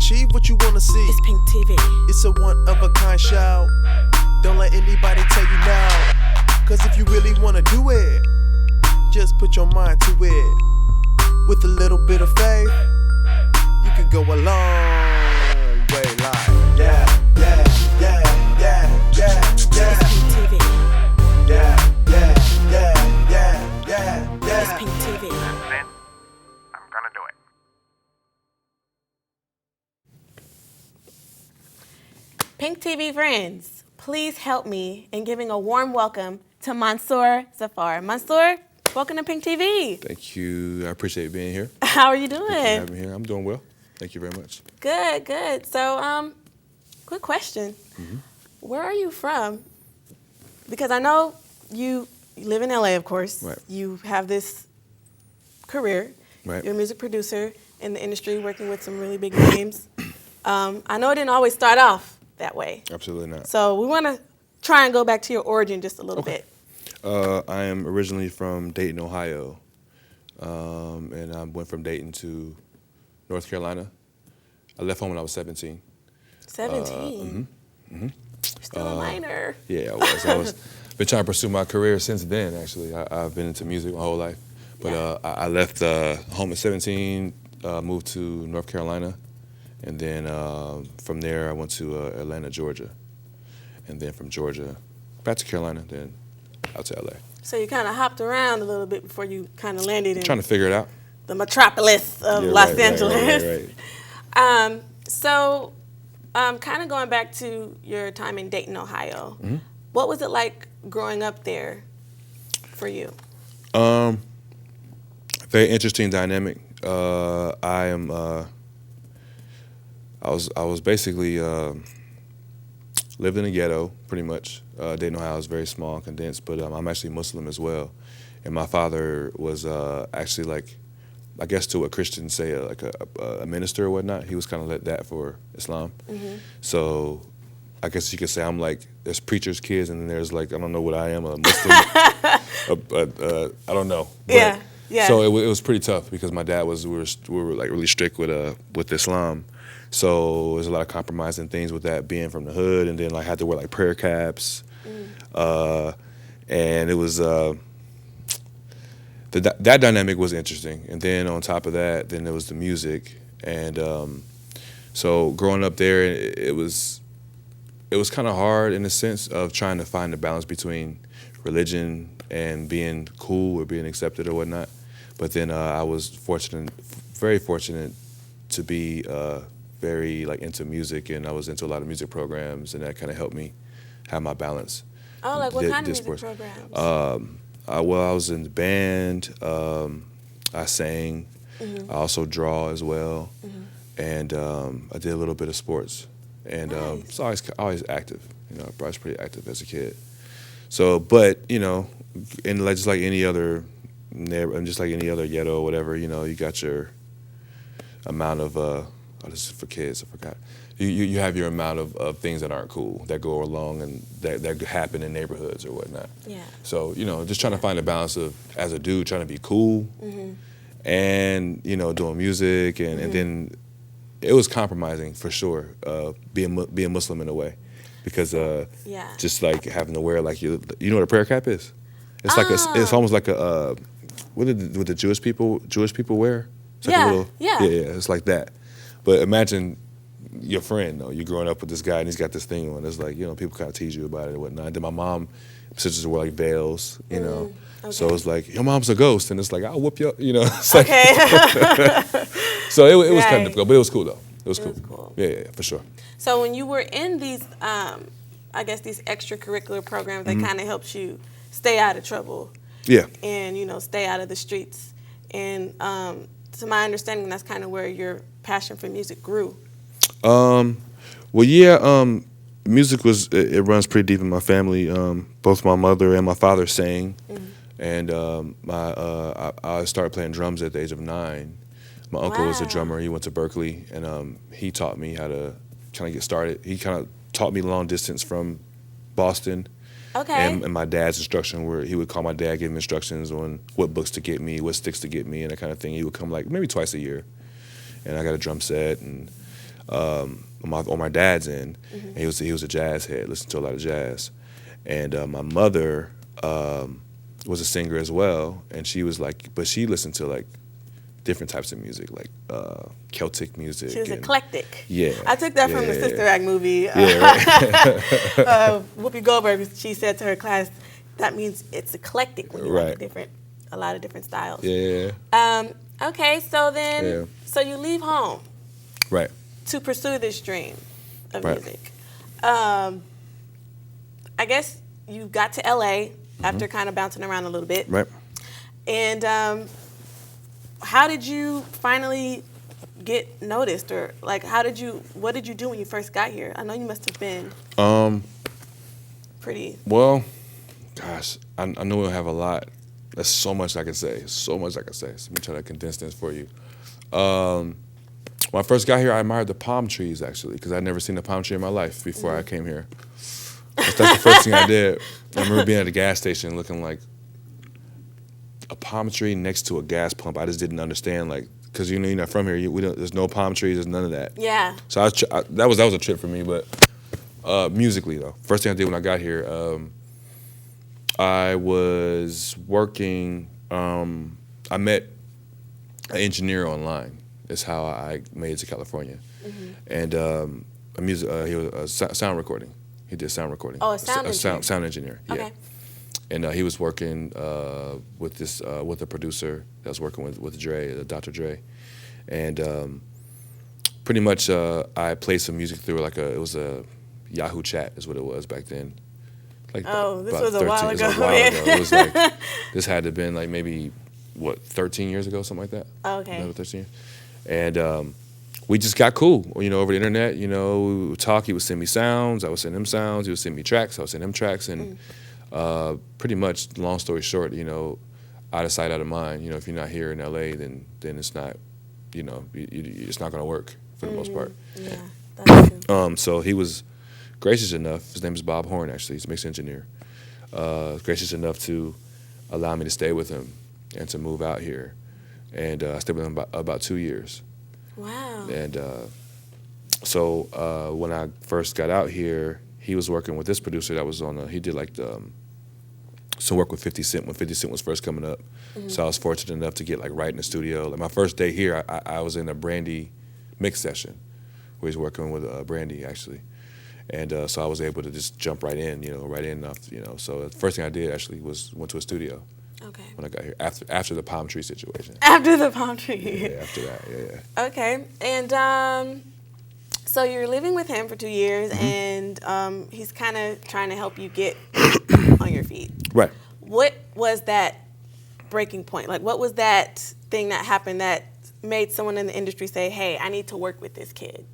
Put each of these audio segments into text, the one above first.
achieve what you wanna see. It's P.I.N.K TV. It's a one-of-a-kind show. Don't let anybody tell you now. Cause if you really wanna do it, just put your mind to it. With a little bit of faith, you can go a long way. Like, yeah, yeah, yeah, yeah, yeah, yeah. It's P.I.N.K TV. Yeah, yeah, yeah, yeah, yeah, yeah. It's P.I.N.K TV. I'm gonna do it. P.I.N.K TV friends, please help me in giving a warm welcome to Mansur Zafr. Mansur, welcome to P.I.N.K TV. Thank you. I appreciate being here. How are you doing? Thank you for having me here. I'm doing well. Thank you very much. Good, good. So, quick question. Where are you from? Because I know you live in LA, of course. Right. You have this career. Right. You're a music producer in the industry, working with some really big names. I know it didn't always start off that way. Absolutely not. So we want to try and go back to your origin just a little bit. I am originally from Dayton, Ohio, and I went from Dayton to North Carolina. I left home when I was 17. 17? You're still a minor. Yeah, I was. Been trying to pursue my career since then, actually. I've been into music my whole life. But I left home at 17, moved to North Carolina, and then from there I went to Atlanta, Georgia. And then from Georgia, back to Carolina, then out to LA. So you kind of hopped around a little bit before you kind of landed in Trying to figure it out. the metropolis of Los Angeles. Right. So kind of going back to your time in Dayton, Ohio, what was it like growing up there for you? Very interesting dynamic. I was basically lived in a ghetto, pretty much. Dayton, Ohio is very small and condensed, but I'm actually Muslim as well. And my father was actually like, I guess to what Christians say, like a minister or whatnot. He was kind of like that for Islam. So I guess you could say I'm like, there's preacher's kids, and then there's like, I don't know what I am, a Muslim. I don't know. But, yeah. So it was pretty tough because my dad we were like really strict with Islam. So there's a lot of compromising things with that, being from the hood, and then like had to wear like prayer caps. And it was that dynamic was interesting. And then on top of that, then there was the music. And so growing up there, it was kind of hard in the sense of trying to find the balance between religion and being cool or being accepted or whatnot. But then I was very fortunate to be very like into music, and I was into a lot of music programs, and that kind of helped me have my balance. Oh, like what kind of music programs? I was in the band. I sang. I also draw as well, and I did a little bit of sports. And Nice. so I was always active. I was pretty active as a kid. So, but and just like any other ghetto or whatever, you got your amount of this is for kids. I forgot. You have your amount of things that aren't cool that go along and that happen in neighborhoods or whatnot. Yeah. So just trying to find a balance of, as a dude, trying to be cool and doing music and then it was compromising for sure, being Muslim in a way, because just like having to wear like you know what a prayer cap is? It's like it's almost like a what the Jewish people wear? It's like a little, yeah, it's like that. But imagine your friend, though. You're growing up with this guy, and he's got this thing on. It's like, people kind of tease you about it and whatnot. And then my mom, sisters wear like veils, Okay. So it's like, your mom's a ghost, and it's like, I'll whoop you, It's like, so it was kind of difficult, but it was cool though. It was cool. Yeah, for sure. So when you were in these, I guess these extracurricular programs that kind of helped you stay out of trouble. Yeah. And stay out of the streets. And to my understanding, that's kind of where your passion for music grew. Music it runs pretty deep in my family. Both my mother and my father sang, and I started playing drums at the age of 9. My uncle was a drummer. He went to Berkeley, and he taught me how to kind of get started. He kind of taught me long distance from Boston. Okay. And my dad's instruction, where he would call my dad, give him instructions on what books to get me, what sticks to get me, and that kind of thing. He would come like maybe twice a year, and I got a drum set, and on my dad's end. And he was a jazz head, listened to a lot of jazz. And my mother was a singer as well, and she was like, but she listened to like different types of music, like Celtic music. She was eclectic. Yeah. I took that from the Sister Act movie. Yeah, right. Whoopi Goldberg, she said to her class, that means it's eclectic when you Right. like a lot of different styles. Yeah. Okay, so then, so you leave home Right. to pursue this dream of Right. music. I guess you got to LA after kind of bouncing around a little bit. Right. And how did you finally get noticed, or like what did you do when you first got here? I know you must have been pretty. Well, gosh, I know we'll have a lot. There's so much I can say. So much I can say. So let me try to condense this for you. When I first got here, I admired the palm trees, actually, because I'd never seen a palm tree in my life before I came here. That's the first thing I did. I remember being at a gas station looking like a palm tree next to a gas pump. I just didn't understand, like, because you're not from here. There's no palm trees. There's none of that. Yeah. So that was a trip for me. But musically, though, first thing I did when I got here, I was working. I met an engineer online. That's how I made it to California. And he was sound recording. He did sound recording. Oh, a sound engineer. Sound engineer. Yeah. Okay. And he was working with a producer that was working with Dre, Dr. Dre, and pretty much I played some music through it was a Yahoo chat is what it was back then. Like this was a while ago. It was like this had to have been like maybe 13 years ago, something like that. Oh, okay. 13 years. And we just got cool, over the internet. We would talk. He would send me sounds. I would send him sounds. He would send me tracks. I would send him tracks. And pretty much, long story short, out of sight, out of mind. If you're not here in LA, then it's not, it's not gonna work for the most part. Yeah, that's true. So he was gracious enough. His name is Bob Horn, actually. He's a mix engineer. Gracious enough to allow me to stay with him and to move out here. And I stayed with him about 2 years. Wow. And so when I first got out here, he was working with this producer that was he did like some work with 50 Cent when 50 Cent was first coming up. So I was fortunate enough to get like right in the studio. Like my first day here, I was in a Brandy mix session where he's working with Brandy actually. And so I was able to just jump right in, right in off, So the first thing I did actually was went to a studio. Okay. When I got here, after the palm tree situation. After the palm tree. Yeah, after that, yeah. Okay, and so you're living with him for 2 years, and he's kind of trying to help you get on your feet. Right. What was that breaking point? Like, what was that thing that happened that made someone in the industry say, "Hey, I need to work with this kid"?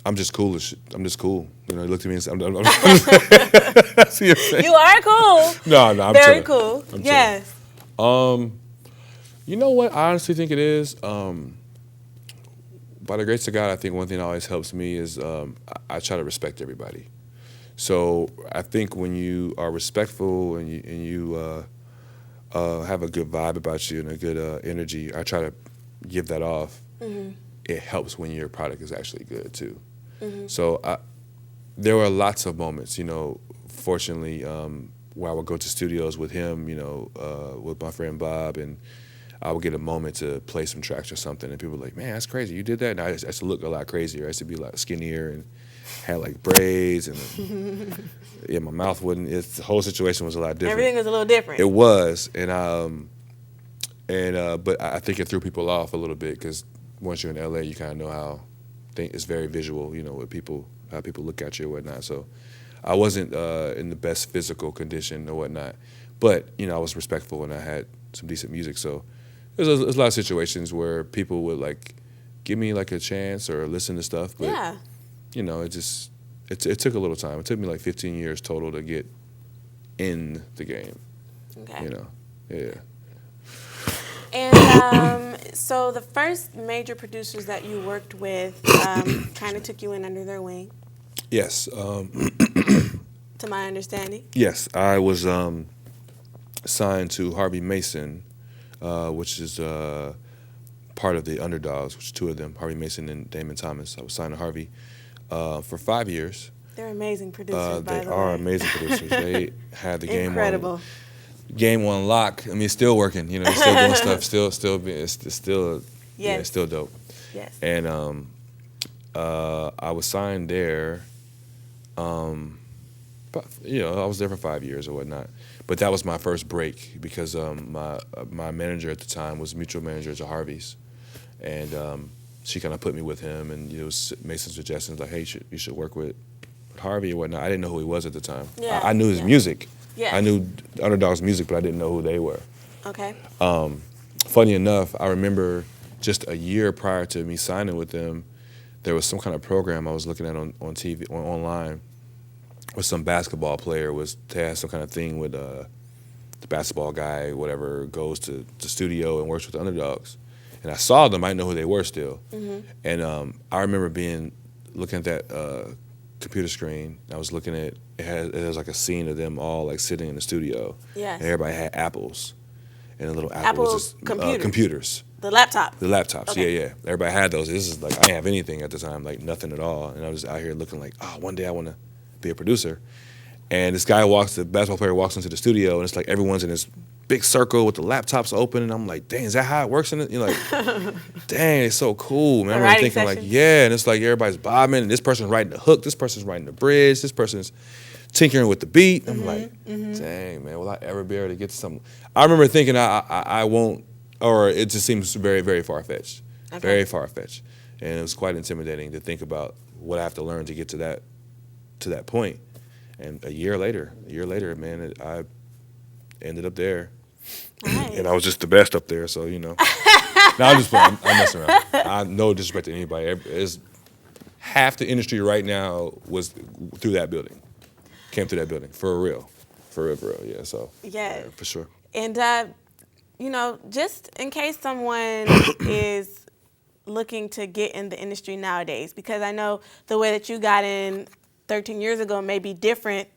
I'm just cool as shit. I'm just cool. He looked at me and said, I see your face. You are cool. No, I'm very chilling. Cool. I'm yes. You know what? I honestly think it is. By the grace of God, I think one thing that always helps me is I try to respect everybody. So I think when you are respectful and you have a good vibe about you and a good energy, I try to give that off. It helps when your product is actually good too. So there were lots of moments, fortunately, where I would go to studios with him, with my friend Bob, and I would get a moment to play some tracks or something, and people were like, "Man, that's crazy, you did that?" And I used to look a lot crazier. I used to be like skinnier and had like braids, and yeah, my mouth wouldn't. The whole situation was a lot different. Everything was a little different. It was, but I think it threw people off a little bit because once you're in LA, you kind of know how it's very visual, with people, how people look at you or whatnot. So I wasn't in the best physical condition or whatnot, but I was respectful and I had some decent music. So there's a lot of situations where people would like give me like a chance or listen to stuff, but yeah. It took a little time. It took me like 15 years total to get in the game. Okay. Yeah. And so the first major producers that you worked with kind of took you in under their wing. Yes. To my understanding. Yes, I was signed to Harvey Mason, which is part of the Underdogs, which is two of them, Harvey Mason and Damon Thomas. I was signed to Harvey for 5 years. They're amazing producers, by They the way. are amazing producers. They had the Incredible. game on lock. I mean, it's still working. You know, they're still doing stuff. It's still Yes. it's still dope. Yes. And I was signed there. But, you know, I was there for 5 years or whatnot. But that was my first break because my manager at the time was mutual manager to Harvey's, and she kind of put me with him, and it was Mason's suggestions like, hey, you should work with Harvey or whatnot. I didn't know who he was at the time. Yeah. I knew his music. Yeah. I knew Underdog's music, but I didn't know who they were. Okay. Funny enough, I remember just a year prior to me signing with them, there was some kind of program I was looking at on TV, online, where some basketball player they had some kind of thing with the basketball guy, whatever, goes to the studio and works with the Underdogs. And I saw them, I didn't know who they were still. Mm-hmm. And I remember looking at that computer screen. I was looking at it was like a scene of them all like sitting in the studio. Yes. And everybody had apples, and the little apple was just computers. The laptop. The laptops, Okay. yeah. Everybody had those. This is like I didn't have anything at the time, like nothing at all. And I was out here looking like, oh, one day I want to be a producer. And this guy the basketball player walks into the studio, and it's like everyone's in this big circle with the laptops open, and I'm like, dang, is that how it works in it? You're like, dang, it's so cool, man. I remember thinking like, yeah, and it's like everybody's bobbing, and this person's writing the hook, this person's writing the bridge, this person's tinkering with the beat. I'm like, dang, man, will I ever be able to get to something? I remember thinking I won't, or it just seems very, very far-fetched, very far-fetched. And it was quite intimidating to think about what I have to learn to get to that point. And a year later, man, I ended up there. Nice. And I was just the best up there, so, you know. No, I'm just playing. I'm messing around. No disrespect to anybody. Half the industry right now was through that building. Came through that building, for real. For real, yeah, so. Yeah. For sure. And, you know, just in case someone is looking to get in the industry nowadays, because I know the way that you got in 13 years ago may be different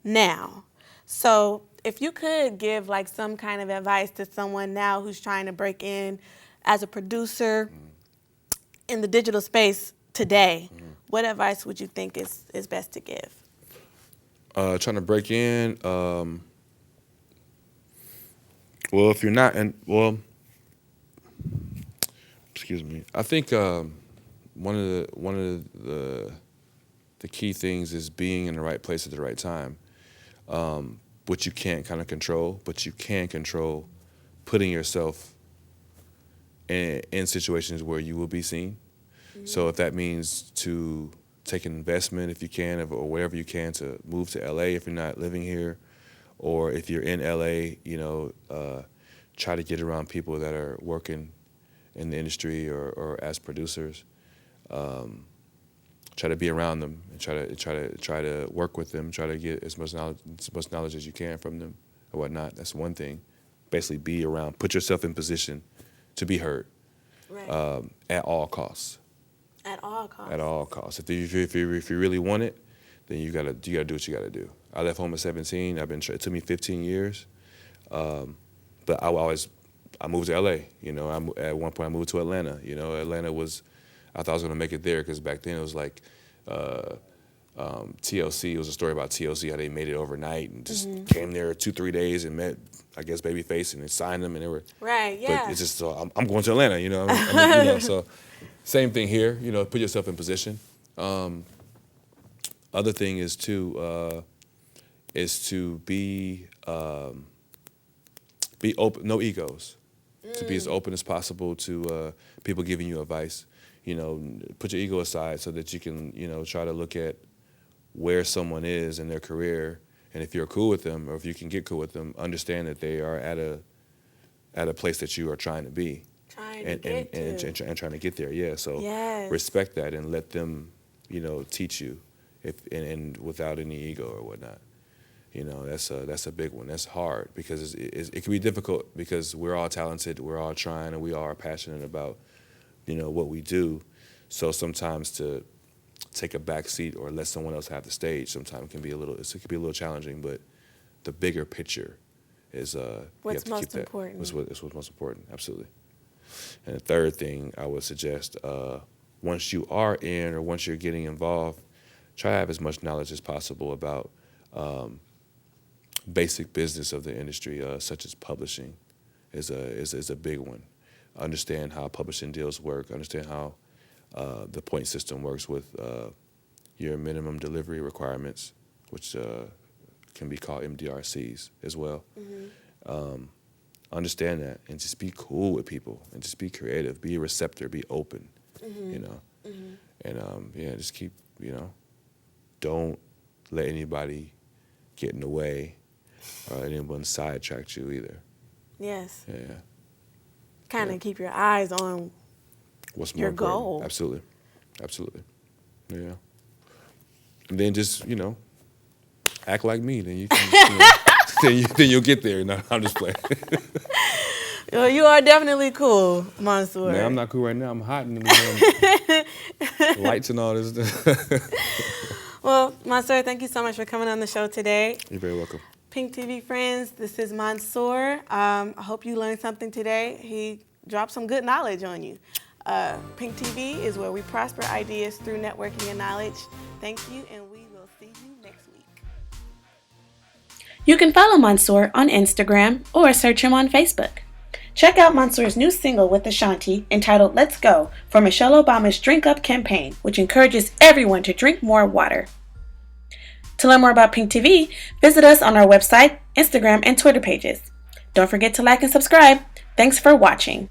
now. So if you could give like some kind of advice to someone now who's trying to break in as a producer in the digital space today, what advice would you think is best to give? Trying to break in, well, if you're not, excuse me, I think one of the key things is being in the right place at the right time, which you can't kind of control, but you can control putting yourself in situations where you will be seen. Mm-hmm. So if that means to take an investment, if you can, or whatever you can, to move to LA if you're not living here, or if you're in LA, you know, try to get around people that are working in the industry or as producers. Try to be around them and try to work with them. Try to get as much knowledge as you can from them or whatnot. That's one thing. Basically, be around. Put yourself in position to be heard, Right. at all costs. At all costs. At all costs. If you really want it, then you gotta do what you gotta do. I left home at 17. It took me 15 years, but I moved to LA. You know, at one point I moved to Atlanta. You know, Atlanta was. I thought I was gonna make it there because back then it was like TLC. It was a story about TLC, how they made it overnight and just came there 2-3 days and met, I guess, Babyface and signed them and they were. Right. Yeah. But it's just so I'm going to Atlanta. You know, you know. So same thing here. You know, put yourself in position. Other thing is to be open, no egos. To be as open as possible to people giving you advice. You know, put your ego aside so that you can, you know, try to look at where someone is in their career, and if you're cool with them, or if you can get cool with them, understand that they are at a place that you are trying to be, and trying to get there. Yeah, so respect that and let them, you know, teach you, and without any ego or whatnot. You know, that's a big one. That's hard because it can be difficult because we're all talented, we're all trying, and we all are passionate about, you know, what we do. So sometimes to take a back seat or let someone else have the stage sometimes can be a little challenging, but the bigger picture is what's most important. It's what's most important, absolutely. And the third thing I would suggest, once you are in or once you're getting involved, try to have as much knowledge as possible about basic business of the industry, such as publishing is a big one. Understand how publishing deals work. Understand how the point system works with your minimum delivery requirements, which can be called MDRCs as well. Understand that and just be cool with people and just be creative, be a receptor, be open, you know. And just keep, don't let anybody get in the way or anyone sidetrack you either. Yes. Yeah. Kind of keep your eyes on what's your more important. goal. Absolutely. Yeah. And then just, act like me. Then you can, then you'll get there. No, I'm just playing. Well, you are definitely cool, Mansur. Man, I'm not cool right now. I'm hot in the lights and all this stuff. Well, Mansur, thank you so much for coming on the show today. You're very welcome. P.I.N.K TV friends, this is Mansur. I hope you learned something today. He dropped some good knowledge on you. P.I.N.K TV is where we prosper ideas through networking and knowledge. Thank you, and we will see you next week. You can follow Mansur on Instagram or search him on Facebook. Check out Mansur's new single with Ashanti entitled Let's Go for Michelle Obama's Drink Up campaign, which encourages everyone to drink more water. To learn more about P.I.N.K TV, visit us on our website, Instagram, and Twitter pages. Don't forget to like and subscribe. Thanks for watching.